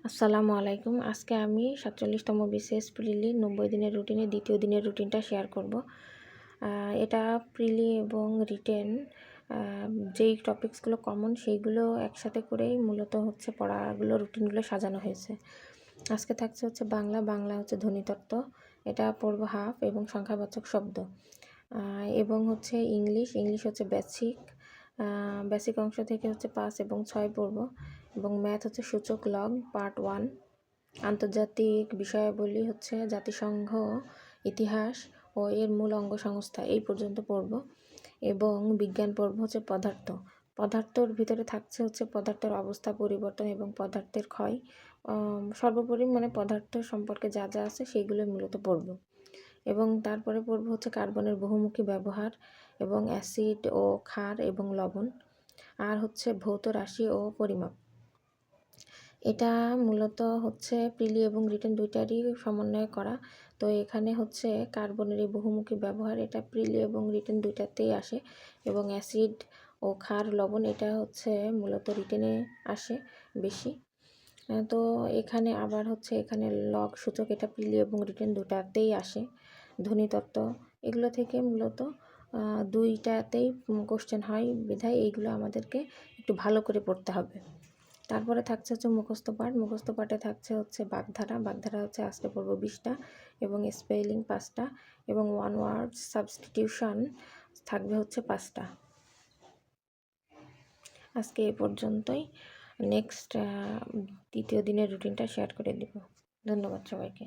আসসালামু আলাইকুম। আজকে আমি ৪৭তম বিসিএস প্রিলি ৯০ দিনের রুটিনে দ্বিতীয় দিনের রুটিনটা শেয়ার করব। এটা প্রিলি এবং রিটেন যেই টপিকসগুলো কমন সেইগুলো একসাথে করেই মূলত হচ্ছে পড়াগুলো রুটিনগুলো সাজানো হয়েছে। আজকে থাকছে হচ্ছে বাংলা হচ্ছে ধ্বনিতত্ত্ব, এটা পড়ব হাফ এবং সংখ্যাবাচক শব্দ, এবং হচ্ছে ইংলিশ হচ্ছে বেসিক অংশ থেকে হচ্ছে 5 এবং 6 পড়ব, এবং ম্যাথ হচ্ছে সূচক লগ পার্ট 1, আন্তর্জাতিক বিষয়াবলী হচ্ছে জাতিসংঘ, ইতিহাস ও এর মূল অঙ্গ সংস্থা এই পর্যন্ত পড়ব, এবং বিজ্ঞান পড়ব হচ্ছে পদার্থর ভিতরে থাকছে হচ্ছে পদার্থের অবস্থা পরিবর্তন এবং পদার্থের ক্ষয়, সর্বোপরি মানে পদার্থ সম্পর্কে যা যা আছে সেইগুলো মূলত পড়ব। এবং তারপরে পড়ব হচ্ছে কার্বনের বহুমুখী ব্যবহার এবং অ্যাসিড ও ক্ষার এবং লবণ, আর হচ্ছে ভৌত রাশি ও পরিমাপ। এটা মূলত হচ্ছে প্রিলি এবং রিটেন দুইটারই সমন্বয় করা। তো এখানে হচ্ছে কার্বনের এই বহুমুখী ব্যবহার, এটা প্রিলি এবং রিটেন দুইটাতেই আসে, এবং অ্যাসিড ও ক্ষার লবণ এটা হচ্ছে মূলত রিটেনে আসে বেশি। তো এখানে আবার হচ্ছে এখানে লগ সূচক, এটা প্রিলি এবং রিটেন দুটাতেই আসে। ধ্বনিতত্ত্ব এগুলো থেকে মূলত দুইটাতেই কোশ্চেন হয়, বিধায় এইগুলো আমাদেরকে একটু ভালো করে পড়তে হবে। তারপরে থাকছে হচ্ছে মুখস্থ পাঠে থাকছে হচ্ছে বাগধারা হচ্ছে আজকে পড়ব 20টা, এবং স্পেলিং 5টা, এবং ওয়ান ওয়ার্ড সাবস্টিটিউশন থাকবে হচ্ছে 5টা। আজকে এ পর্যন্তই। নেক্সট দ্বিতীয় দিনের রুটিনটা শেয়ার করে দিব। ধন্যবাদ সবাইকে।